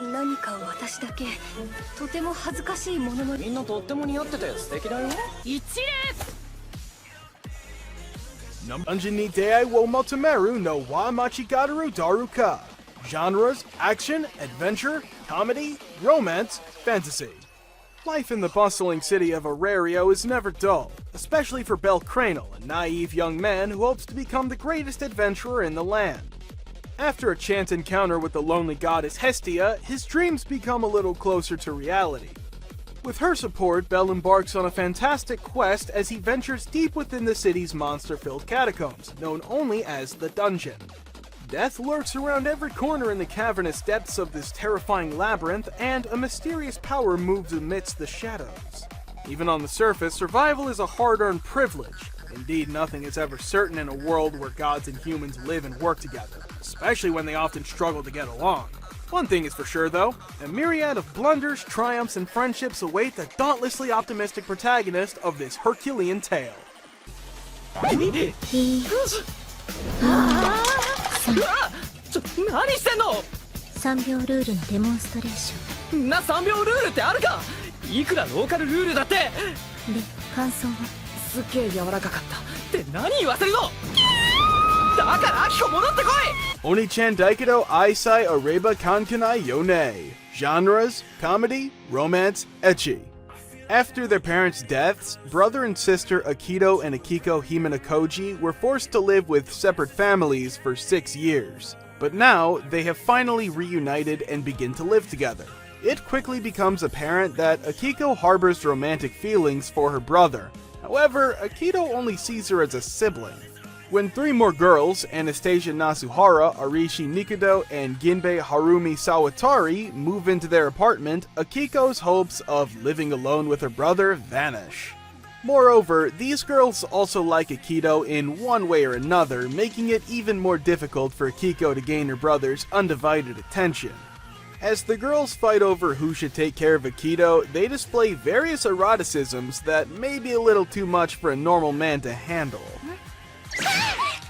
何か私だけとても恥ずかしいものの。みんなとっても似合ってて素敵だよ。一礼。Dungeon ni Dei wo Motomeru no wa Machigaru Daruka. Genres: action, adventure, comedy, romance, fantasy. Life in the bustling city of Arario is never dull, especially for Belcranel, a naive young man who hopes to become the greatest adventurer in the land. After a chance encounter with the lonely goddess Hestia, his dreams become a little closer to reality. With her support, Bell embarks on a fantastic quest as he ventures deep within the city's monster-filled catacombs, known only as the Dungeon. Death lurks around every corner in the cavernous depths of this terrifying labyrinth, and a mysterious power moves amidst the shadows. Even on the surface, survival is a hard-earned privilege. Indeed, nothing is ever certain in a world where gods and humans live and work together, especially when they often struggle to get along. One thing is for sure though, a myriad of blunders, triumphs, and friendships await the dauntlessly optimistic protagonist of this Herculean tale. 何してんの。3秒ルールのデモンストレーショな3秒ルールってあるか。いくらローカルルールだって。で感想は。すっげえ柔らかかったって何言わせるの。だからアキコ戻ってこい。Oni-chan Daikido Aisai Areba Kankanai Yone. Genres: comedy, romance, ecchi. After their parents' deaths, brother and sister Akito and Akiko Himanakoji were forced to live with separate families for 6 years. But now, they have finally reunited and begin to live together. It quickly becomes apparent that Akiko harbors romantic feelings for her brother. However, Akito only sees her as a sibling. When 3 more girls, Anastasia Nasuhara, Arishi Nikado, and Ginbei Harumi Sawatari, move into their apartment, Akiko's hopes of living alone with her brother vanish. Moreover, these girls also like Akito in one way or another, making it even more difficult for Akiko to gain her brother's undivided attention. As the girls fight over who should take care of Akito, they display various eroticisms that may be a little too much for a normal man to handle.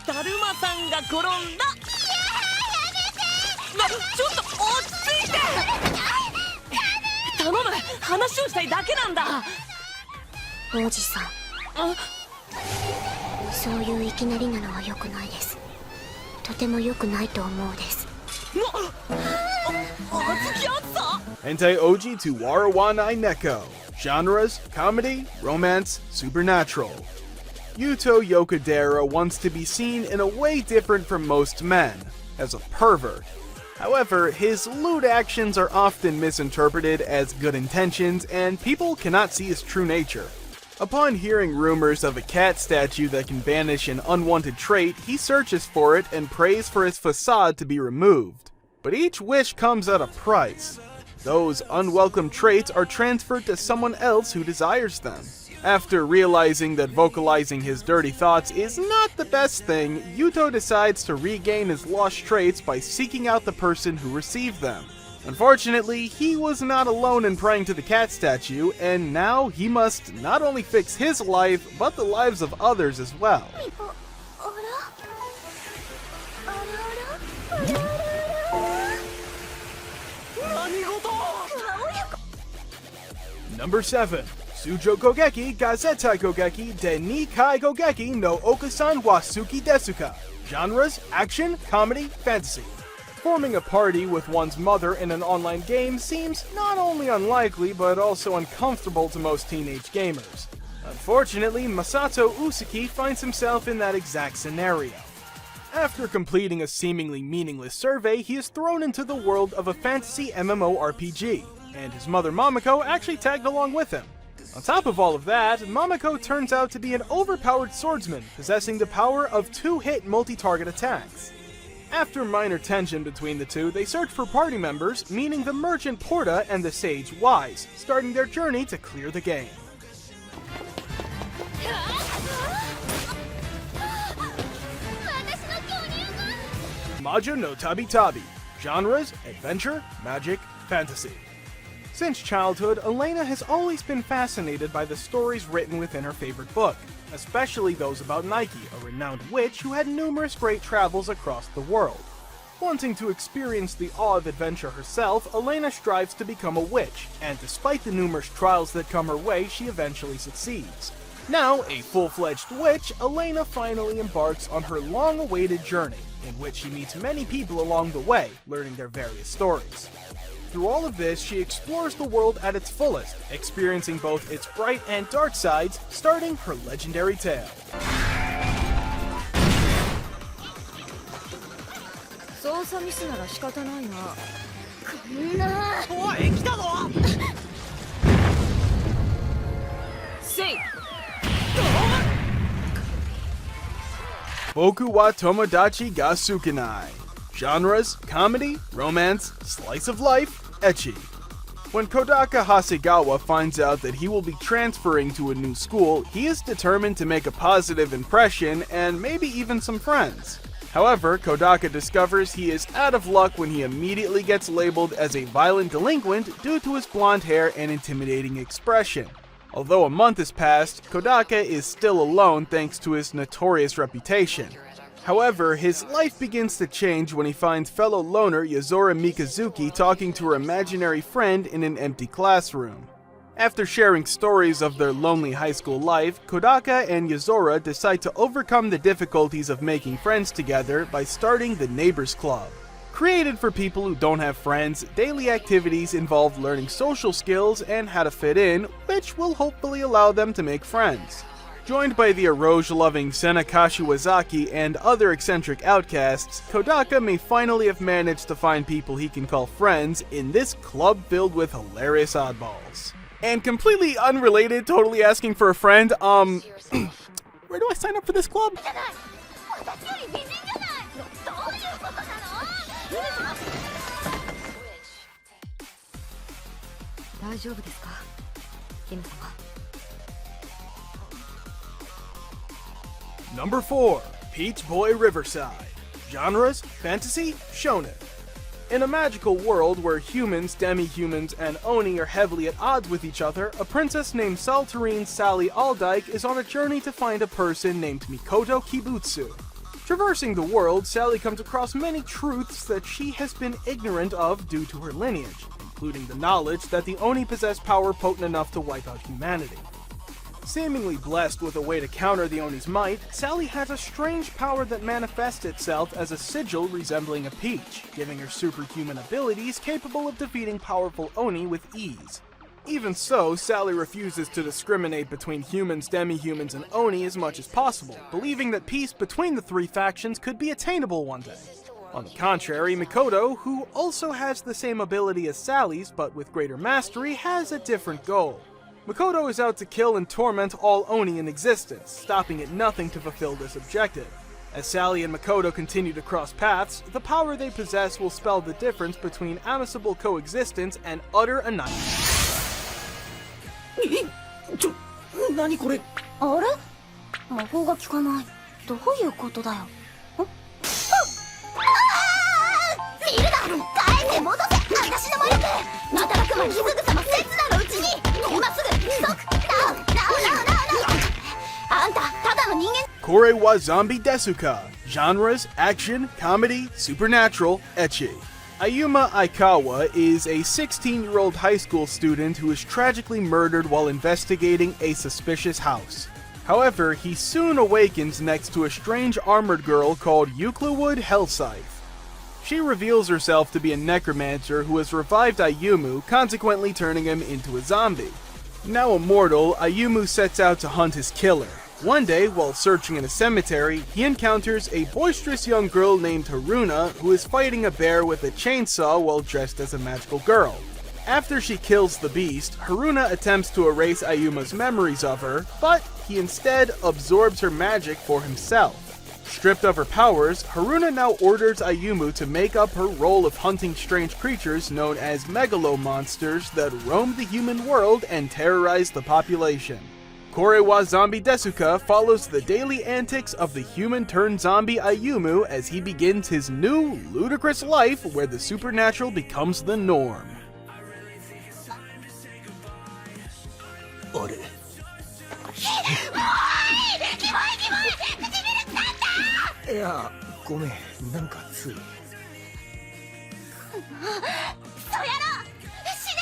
だるまさんが転んだ。ちょっと落ち着いて。頼む、話をしたいだけなんだ。王子さん、そういういきなりなのは良くないです。とても良くないと思うです。Hentai Oji to Warawanai Neko. Genres: comedy, romance, supernatural. Yuto Yokadera wants to be seen in a way different from most men, as a pervert. However, his lewd actions are often misinterpreted as good intentions, and people cannot see his true nature. Upon hearing rumors of a cat statue that can banish an unwanted trait, he searches for it and prays for his facade to be removed. But each wish comes at a price. Those unwelcome traits are transferred to someone else who desires them. After realizing that vocalizing his dirty thoughts is not the best thing, Yuto decides to regain his lost traits by seeking out the person who received them. Unfortunately, he was not alone in praying to the cat statue, and now he must not only fix his life, but the lives of others as well. Number 7. Sujo Kogeki Gazetai Kogeki de Nikai Kogeki no Okasan wa Suki Desuka. Genres: action, comedy, fantasy. Forming a party with one's mother in an online game seems not only unlikely, but also uncomfortable to most teenage gamers. Unfortunately, Masato Usuki finds himself in that exact scenario. After completing a seemingly meaningless survey, he is thrown into the world of a fantasy MMORPG, and his mother Momoko actually tagged along with him. On top of all of that, Momoko turns out to be an overpowered swordsman, possessing the power of 2-hit multi-target attacks. After minor tension between the two, they search for party members, meaning the merchant Porta and the sage Wise, starting their journey to clear the game. Majo no Tabi Tabi. Genres: adventure, magic, fantasy. Since childhood, Elena has always been fascinated by the stories written within her favorite book, especially those about Nike, a renowned witch who had numerous great travels across the world. Wanting to experience the awe of adventure herself, Elena strives to become a witch, and despite the numerous trials that come her way, she eventually succeeds. Now, a full-fledged witch, Elena finally embarks on her long-awaited journey, in which she meets many people along the way, learning their various stories. Through all of this, she explores the world at its fullest, experiencing both its bright and dark sides, starting her legendary tale. 操作ミスなら仕方ないな。こんな。おい来たぞ。せい。Boku wa Tomodachi ga Sukinai. Genres: comedy, romance, slice of life, ecchi. When Kodaka Hasegawa finds out that he will be transferring to a new school, he is determined to make a positive impression and maybe even some friends. However, Kodaka discovers he is out of luck when he immediately gets labeled as a violent delinquent due to his blonde hair and intimidating expression. Although a month has passed, Kodaka is still alone thanks to his notorious reputation. However, his life begins to change when he finds fellow loner Yozora Mikazuki talking to her imaginary friend in an empty classroom. After sharing stories of their lonely high school life, Kodaka and Yozora decide to overcome the difficulties of making friends together by starting the Neighbors Club. Created for people who don't have friends, daily activities involve learning social skills and how to fit in, which will hopefully allow them to make friends. Joined by the Eroge-loving Senakashi Wazaki and other eccentric outcasts, Kodaka may finally have managed to find people he can call friends in this club filled with hilarious oddballs. And completely unrelated, totally asking for a friend, where do I sign up for this club? 大丈夫ですか、姫様。Number 4. Peach Boy Riverside. Genres: fantasy, shonen. In a magical world where humans, demi-humans, and Oni are heavily at odds with each other, a princess named Saltarine Sally Aldyke is on a journey to find a person named Mikoto Kibutsu. Traversing the world, Sally comes across many truths that she has been ignorant of due to her lineage, including the knowledge that the Oni possess power potent enough to wipe out humanity. Seemingly blessed with a way to counter the Oni's might, Sally has a strange power that manifests itself as a sigil resembling a peach, giving her superhuman abilities capable of defeating powerful Oni with ease. Even so, Sally refuses to discriminate between humans, demi-humans, and Oni as much as possible, believing that peace between the three factions could be attainable one day. On the contrary, Mikoto, who also has the same ability as Sally's but with greater mastery, has a different goal. Mikoto is out to kill and torment all Oni in existence, stopping at nothing to fulfill this objective. As Sally and Mikoto continue to cross paths, the power they possess will spell the difference between amicable coexistence and utter annihilation. 何これ。あれ？魔法が効かない。どういうことだよ。見るな！帰って戻せ！私の魔力！働く間にすぐさま刹那のうちに！今すぐ即！なおあんた、ただの人間。 Kore wa Zombie Desuka. Genres: action, comedy, supernatural, ecchi. Ayuma Aikawa is a 16-year-old high school student who is tragically murdered while investigating a suspicious house. However, he soon awakens next to a strange armored girl called Euclidwood Hellscythe. She reveals herself to be a necromancer who has revived Ayumu, consequently turning him into a zombie. Now immortal, Ayumu sets out to hunt his killer. One day, while searching in a cemetery, he encounters a boisterous young girl named Haruna who is fighting a bear with a chainsaw while dressed as a magical girl. After she kills the beast, Haruna attempts to erase Ayuma's memories of her, but he instead absorbs her magic for himself. Stripped of her powers, Haruna now orders Ayumu to make up her role of hunting strange creatures known as megalo monsters that roam the human world and terrorize the population. Kore wa Zombie Desuka follows the daily antics of the human-turned-zombie Ayumu as he begins his new, ludicrous life where the supernatural becomes the norm. あれ。いや、ごめん、なんかつい。そやろ死ね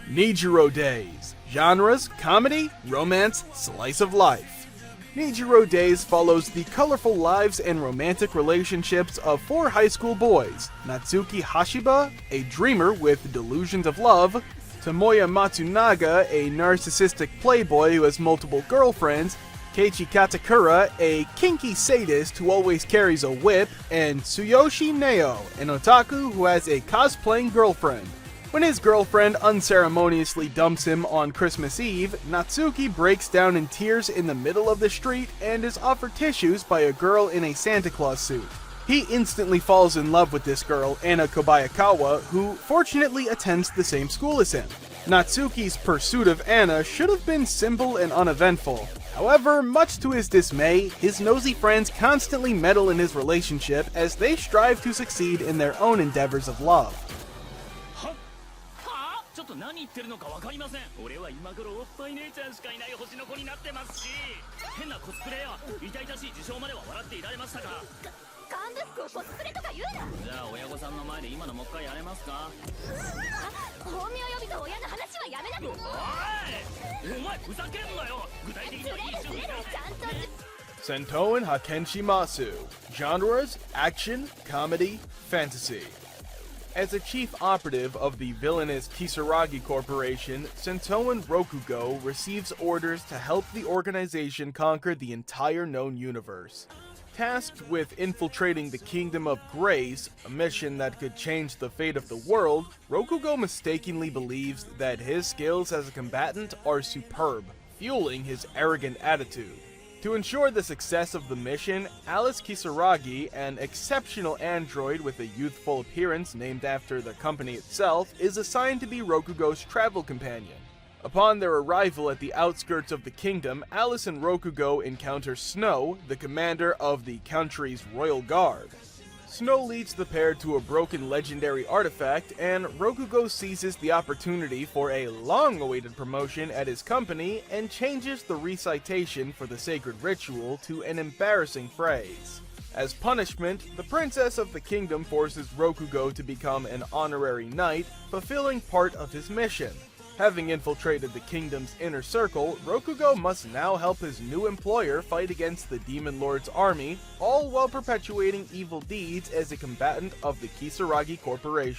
Nijiro Days. Genres: comedy, romance, slice of life. Nijiro Days follows the colorful lives and romantic relationships of 4 high school boys: Natsuki Hashiba, a dreamer with delusions of love; Tomoya Matsunaga, a narcissistic playboy who has multiple girlfriends; Keiichi Katakura, a kinky sadist who always carries a whip; and Tsuyoshi Neo, an otaku who has a cosplaying girlfriend. When his girlfriend unceremoniously dumps him on Christmas Eve, Natsuki breaks down in tears in the middle of the street and is offered tissues by a girl in a Santa Claus suit. He instantly falls in love with this girl, Anna Kobayakawa, who fortunately attends the same school as him. Natsuki's pursuit of Anna should have been simple and uneventful. However, much to his dismay, his nosy friends constantly meddle in his relationship as they strive to succeed in their own endeavors of love. ちょっと何言ってるのか分かりません。俺は今頃おっぱい姉ちゃんしかいない星の子になってますし、変なコスプレや痛々しい事象までは笑っていられましたか。ガンド服をコスプレとか言うな。じゃあ親御さんの前で今のもう一回やれますか。法名呼びと親の話はやめな。おい、お前ふざけんなよ。具体的にはいい趣味だ。ちゃんと Sentoin Hakenshimasu. Genres: action, comedy, fantasy. As a chief operative of the villainous Kisaragi Corporation, Sentoin Rokugo receives orders to help the organization conquer the entire known universe. Tasked with infiltrating the Kingdom of Grace, a mission that could change the fate of the world, Rokugo mistakenly believes that his skills as a combatant are superb, fueling his arrogant attitude. To ensure the success of the mission, Alice Kisaragi, an exceptional android with a youthful appearance named after the company itself, is assigned to be Rokugo's travel companion. Upon their arrival at the outskirts of the kingdom, Alice and Rokugo encounter Snow, the commander of the country's royal guard. Snow leads the pair to a broken legendary artifact, and Rokugo seizes the opportunity for a long-awaited promotion at his company and changes the recitation for the sacred ritual to an embarrassing phrase. As punishment, the princess of the kingdom forces Rokugo to become an honorary knight, fulfilling part of his mission. Having infiltrated the kingdom's inner circle, Rokugo must now help his new employer fight against the Demon Lord's army, all while perpetuating evil deeds as a combatant of the Kisaragi Corporation.